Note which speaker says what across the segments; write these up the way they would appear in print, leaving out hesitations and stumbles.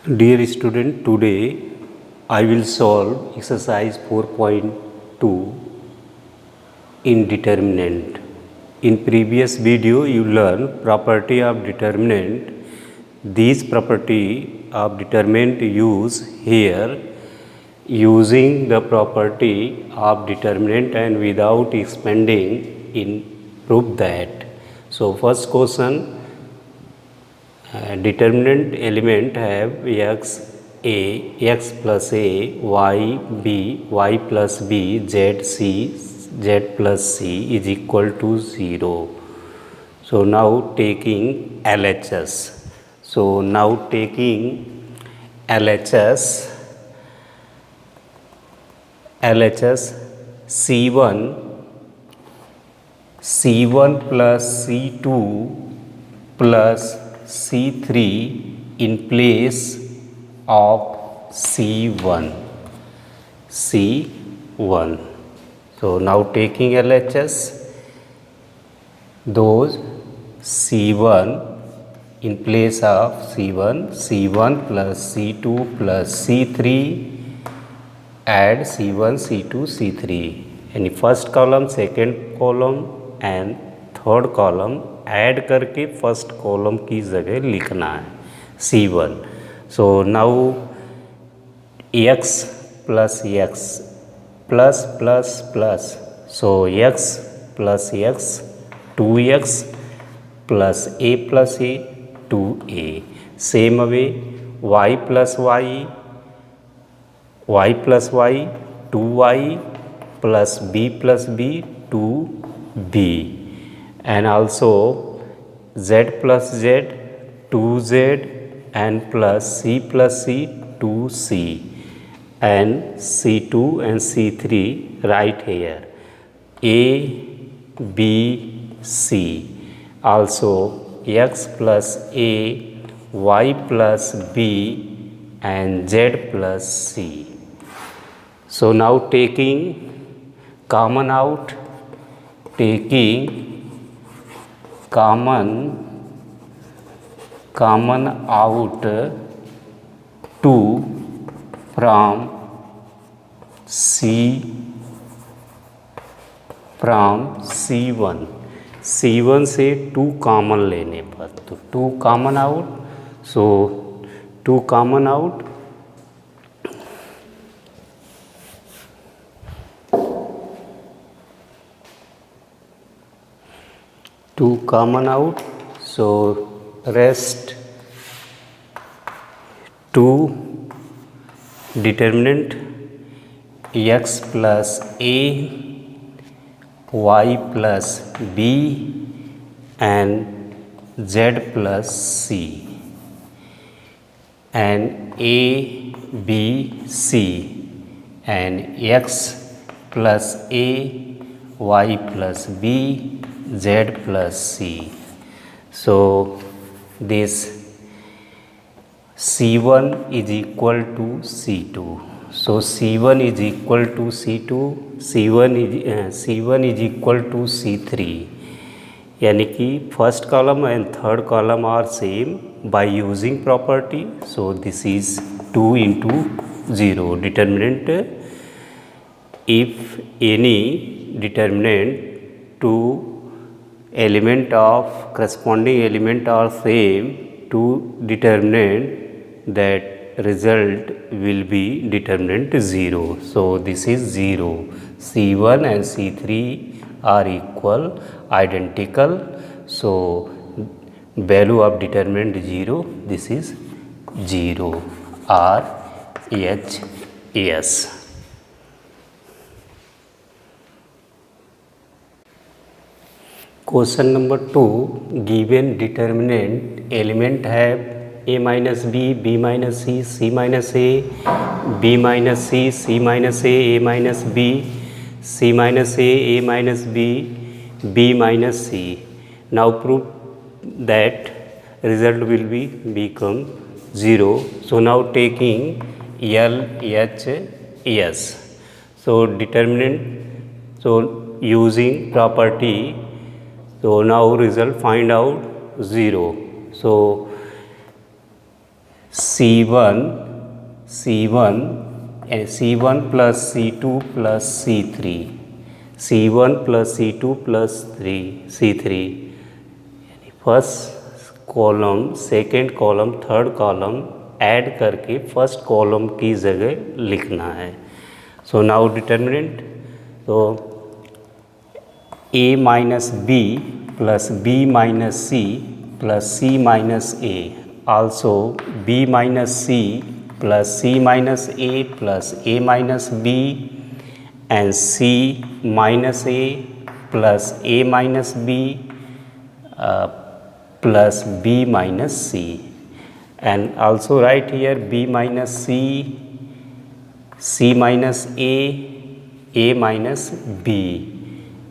Speaker 1: Dear student, today I will solve exercise 4.2 in determinant. In previous video you learned property of determinant. These property of determinant use here using the property of determinant and without expanding in prove that. So first question, determinant element have x plus a, y b, y plus b, z c, z plus c is equal to 0. So now taking LHS. So now taking LHS, C1 plus C2 plus C3 in place of C1. So now taking LHS, those C1 in place of C1 plus C2 plus C3, add C1, C2, C3. यानी first column, second column and third column add करके first column की जगह लिखना है C1. So now x plus x plus plus plus, so x plus x 2x plus a plus a 2a. Same way y plus y plus y 2y plus b plus b 2b, and also z plus z 2z and plus c plus c 2c, and c2 and c3 right here a b c. Also x plus a, y plus b and z plus c. So now taking common out, common out 2 from C1 से 2 common लेने पर, तो 2 common out, so 2 common out, so rest 2 determinant x plus a, y plus b and z plus c, and a b c and x plus a, y plus b, z plus c. So this C1 is equal to C2. So C1 is equal to C2, C1 is equal to C3. यानी कि first column and third column are same by using property. So this is 2 into 0 determinant. If any determinant to element of corresponding element are same to determinant, that result will be determinant 0. So this is 0. C1 and C3 are equal, identical. So value of determinant 0. This is 0. RHS. Question number 2, given determinant element have a minus b, b minus c, c minus a, b minus c, c minus a minus b, c minus a minus b, b minus c. Now prove that result will be become 0. So now taking LHS. So determinant, so using property, so now result find out 0. So C1 C1 and C1 plus C2 plus C3, C1 plus C2 plus 3 C3, first column second column third column add करके first column की जगह लिखना है। So now determinant, तो a minus b plus b minus c plus c minus a, also b minus c plus c minus a plus a minus b and c minus a plus a minus b plus b minus c, and also write here b minus c, c minus a minus b,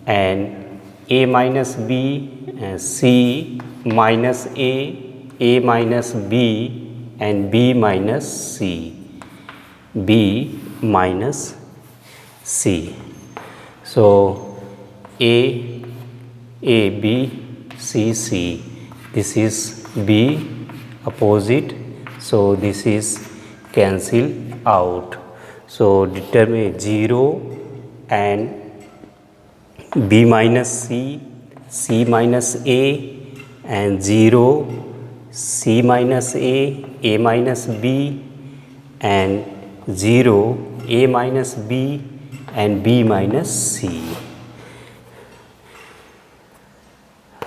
Speaker 1: and a minus b, c minus a minus b, and b minus c, b minus c. So a b c c, this is b opposite, so this is cancel out. So determine 0 and b minus c, c minus a, and 0 c minus a minus b, and 0 a minus b and b minus c.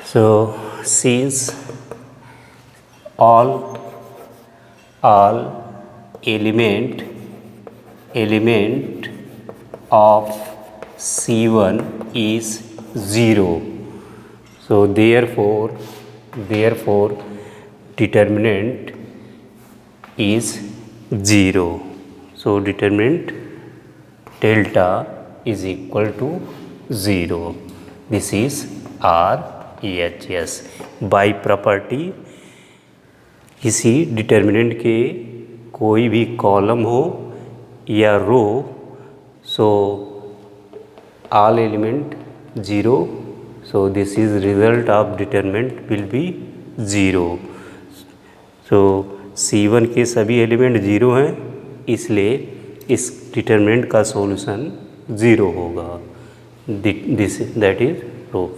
Speaker 1: So since all element of C1 is 0, so therefore determinant is 0. So determinant delta is equal to 0. This is RHS. by property किसी determinant के कोई भी column हो या रो, सो all element 0, so this is result of determinant will be 0. so C1 के सभी element 0 हैं, इसलिए इस डिटर्मिनेंट का सॉल्यूशन 0 होगा। This that is proof.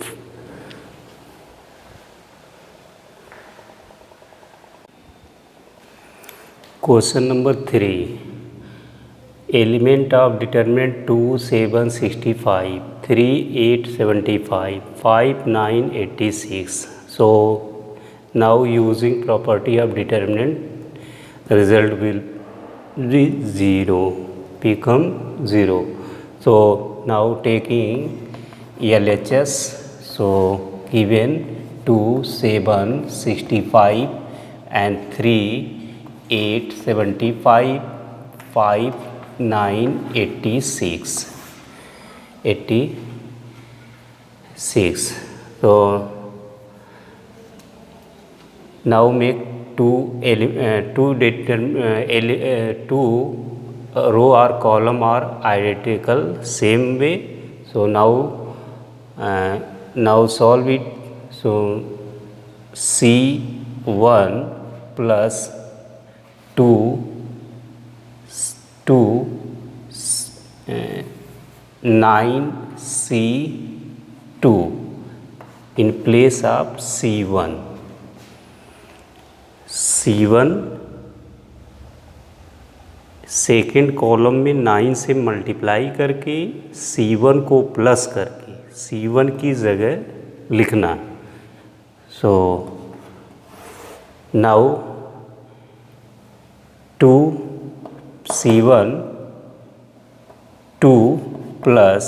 Speaker 1: Question number 3, element of determinant 2 7 65 3 8 75 5 9 86. So now using property of determinant, the result will be 0, become 0. So now taking LHS, so given 2 7 65 and 3 8 75 5 9 86. So now make two row or column are identical same way. So now solve it. So C1 plus 2 9 C2 in place of C1 second column में 9 से multiply करके C1 को plus करके C1 की जगह लिखना। So now 2 C1 2 plus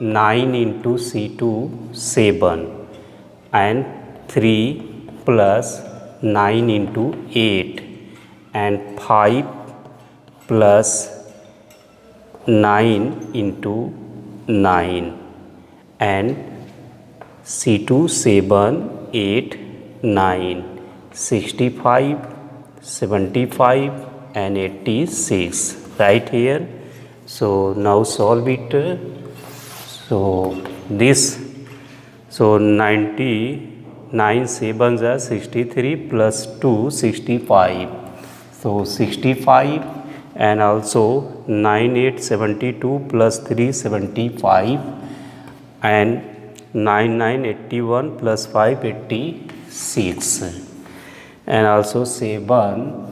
Speaker 1: 9 into C2 7 and 3 plus 9 into 8 and 5 plus 9 into 9 and C2 7 8 9 65 75 and 86 right here. So now solve it. So this, so 99 7s are 63 plus 2 65 So 65 and also 9872 plus 375 and 9981 plus 586 and also 7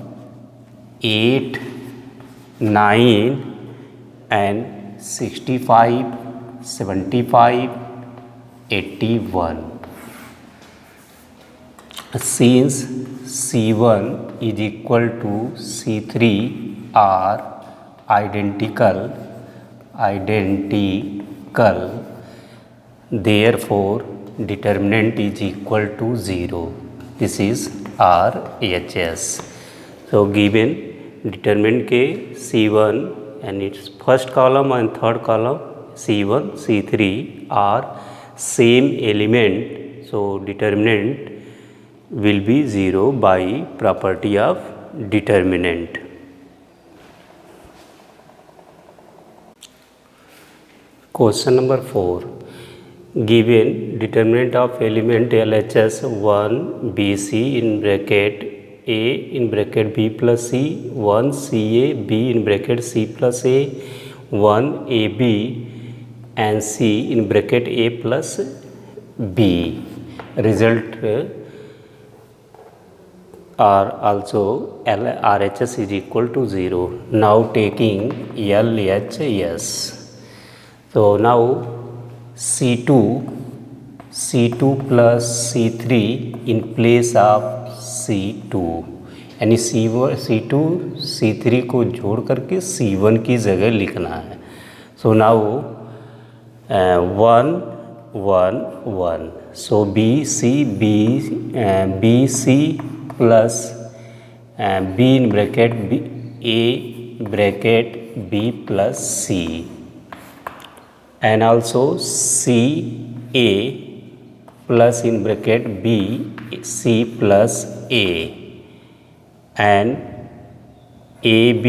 Speaker 1: 8 9 and 65 75 81. Since C1 is equal to C3 are identical, therefore determinant is equal to 0. This is RHS. So given determinant के C1 and its first column and third column C1 C3 are same element, so determinant will be 0 by property of determinant. Question number 4. Given determinant of element LHS 1 BC in bracket A in bracket B plus C, 1 CA B in bracket C plus A, 1 AB and C in bracket A plus B. Result are also RHS is equal to 0. Now taking LHS. So now C2 plus C3 in place of C2, यानी C2 C3 को जोड़ करके C1 की जगह लिखना है. So now 1 1 1. So BC plus B in bracket A bracket B plus C and also CA plus in bracket B C plus A and AB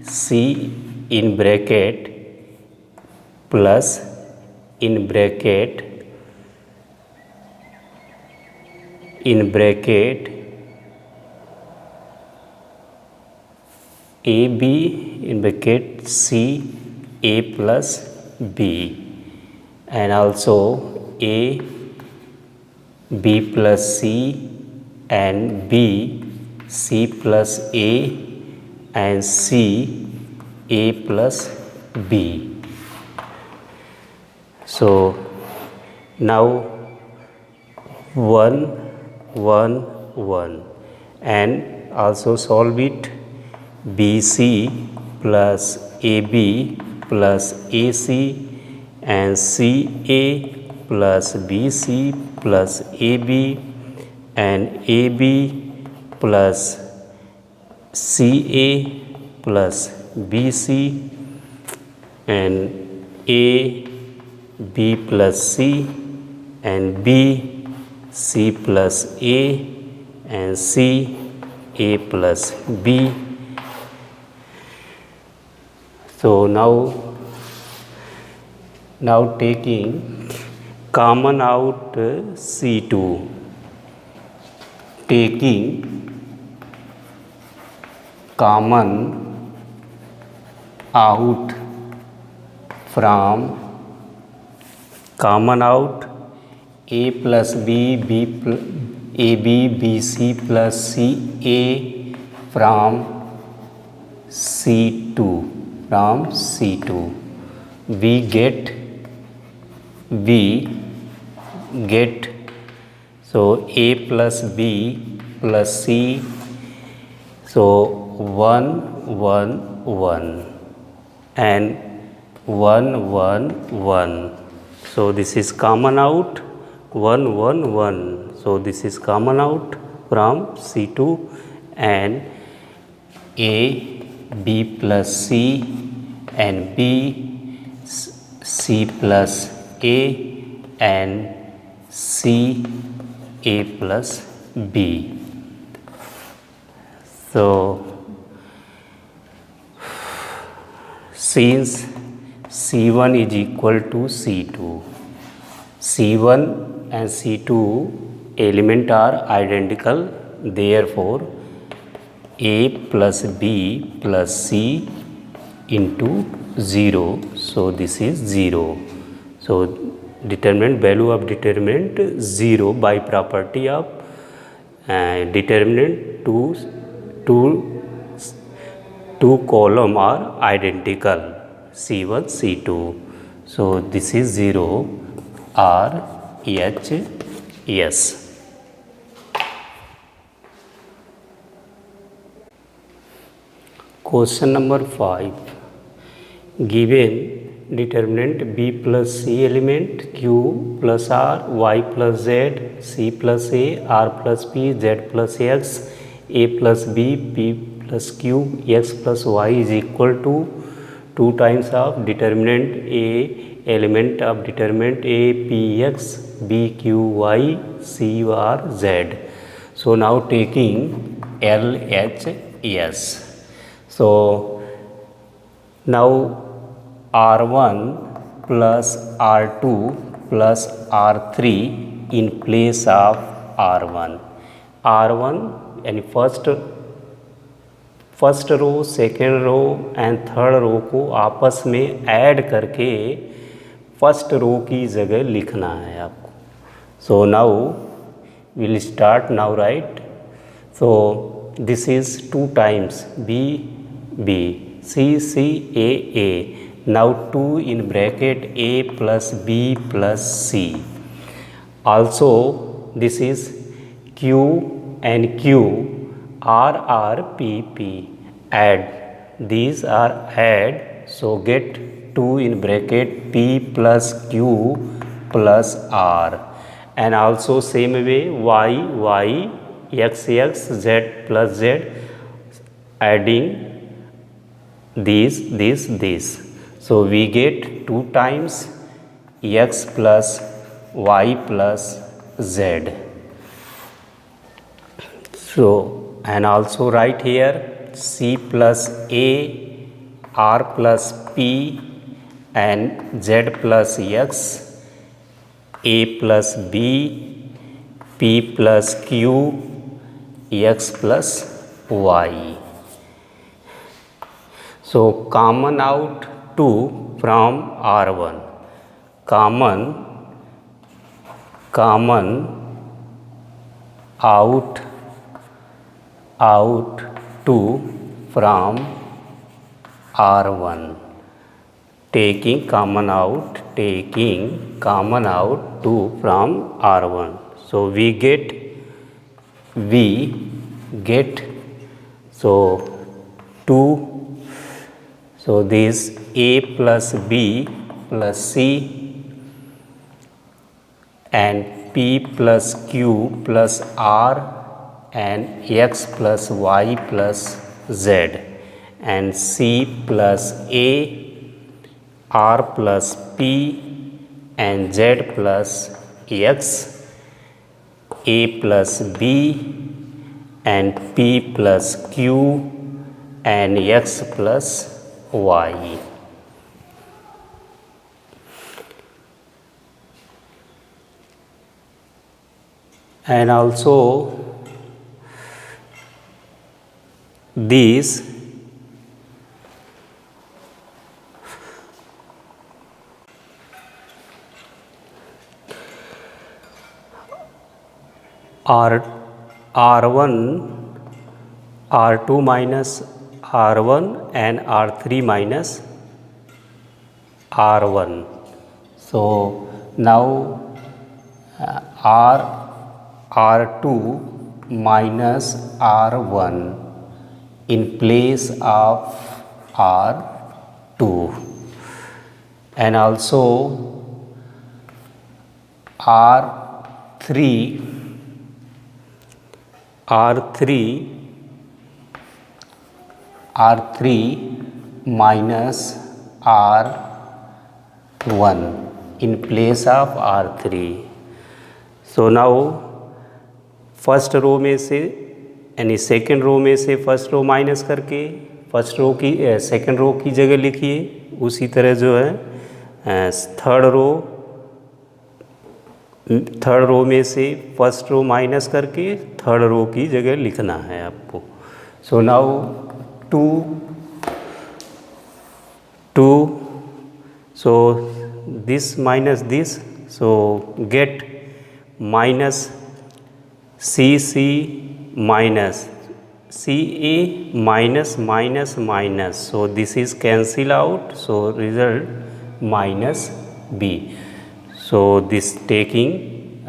Speaker 1: C in bracket plus in bracket AB in bracket C A plus B and also A B plus C and B C plus A and C A plus B. So now 1 1 1 and also solve it. BC plus AB plus AC and CA plus BC plus AB and AB plus CA plus BC and A B plus C and B C plus A and C A plus B. So now taking common out C2, taking common out from A plus B AB BC plus CA from C2, we get so A plus B plus C, so 1 1 1 and 1 1 1. So this is common out 1 1 1. So this is common out from C2 and A B plus C and B C plus A and C A plus B. So since C1 is equal to C2, C1 and C2 element are identical, therefore a plus b plus c into 0. So this is 0. So determinant value of determinant 0 by property of determinant two column are identical, C1 C2. So this is 0 R H S. Question number 5. Given determinant b plus c element q plus r, y plus z, c plus a, r plus p, z plus x, a plus b, p plus q, x plus y is equal to 2 times of determinant a element of determinant a p x, b q y, c r z. So now taking L H S. So now R1 plus R2 plus R3 in place of R1. R1 यानी first row, second row and third row को आपस में add करके first row की जगह लिखना है आपको. So now will start now right. So this is 2 times B B, C C, A A. Now 2 in bracket A plus B plus C. Also this is Q and Q, R R P P. Add. These are add. So get 2 in bracket P plus Q plus R. And also same way Y Y, X X, Z plus Z. Adding this. So we get 2 times x plus y plus z. So and also write here c plus a, r plus p and z plus x, a plus b, p plus q, x plus y. So common out 2 from R1. Common out 2 from R1. Taking common out 2 from R1. So we get so 2. So this A plus B plus C and P plus Q plus R and X plus Y plus Z and C plus A, R plus P and Z plus X, A plus B and P plus Q and X plus Y. And also these are R1, R2 minus R1 and R3 minus R1. So now R2 minus R1 in place of R2 and also R3 minus R1 in place of R3. So now first row में से यानी second row में से first row minus करके first row की second रो की जगह लिखिए. उसी तरह जो है थर्ड रो में से फर्स्ट रो माइनस करके थर्ड रो की जगह लिखना है आपको. So now 2, so this minus this, so get minus CC minus CA minus minus minus, so this is cancel out, so result minus B. So this taking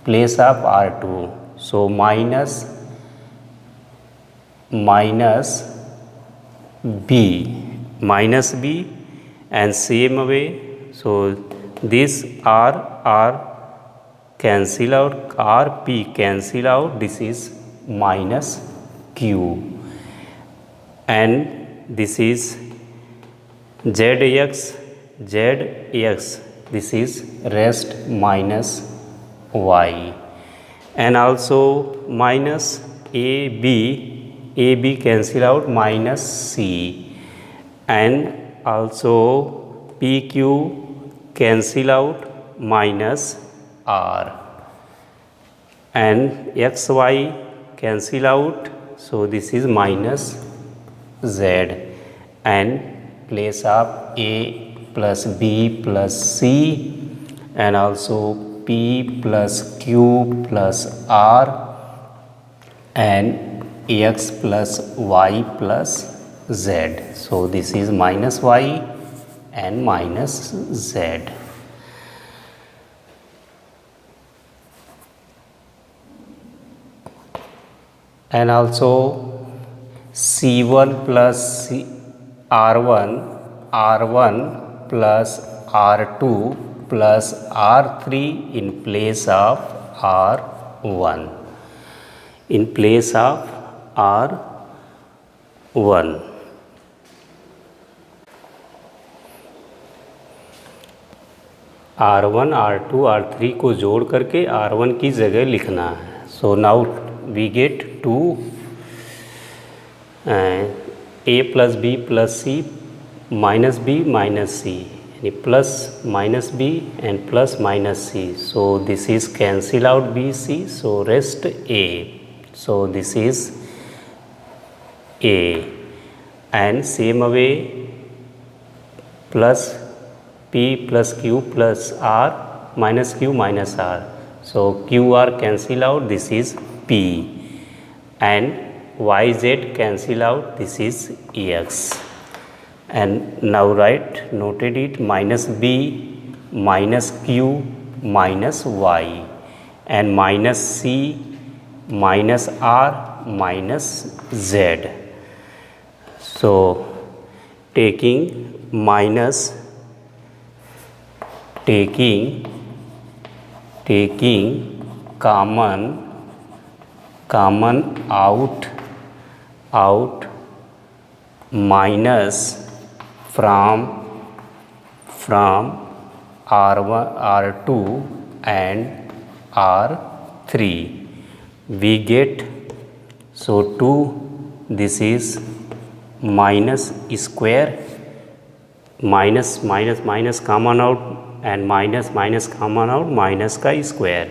Speaker 1: place of R2, so minus B and same way, so this R cancel out, RP cancel out, this is minus Q, and this is ZX, this is rest minus Y, and also minus AB cancel out, minus C, and also PQ cancel out, minus R, and XY cancel out, so this is minus Z, and place of A plus B plus C, and also P plus Q plus R, and X plus Y plus Z, so this is minus Y and minus Z. And also C1 plus R1 plus R2 plus R3 in place of R1, in place of R1. R1 R2 R3 को जोड़ करके R1 की जगह लिखना है. So now we get 2 A plus B plus C minus B minus C, यानी plus minus B and plus minus C, so this is cancel out B C, so rest A, so this is A, and same way plus P plus Q plus R minus Q minus R, so QR cancel out, this is P, and YZ cancel out, this is EX, and now write, noted it, minus B minus Q minus Y, and minus C minus R minus Z. So taking minus, taking common out minus from R1 R2 and R3 we get, so 2, this is minus square, minus common out, and minus common out, minus का square,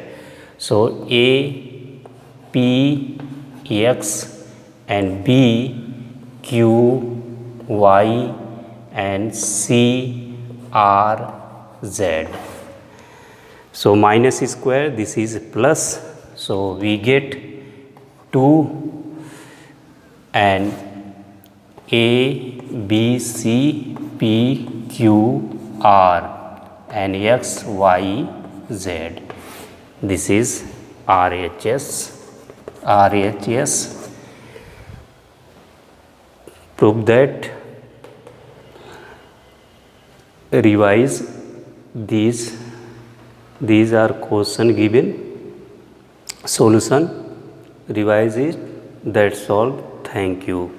Speaker 1: so A P X and B Q Y and C R Z, so minus square, this is plus, so we get 2, and A B C P Q R and X Y Z, this is RHS. Prove that, revise these are question given, solution, revise it, that's all. Thank you.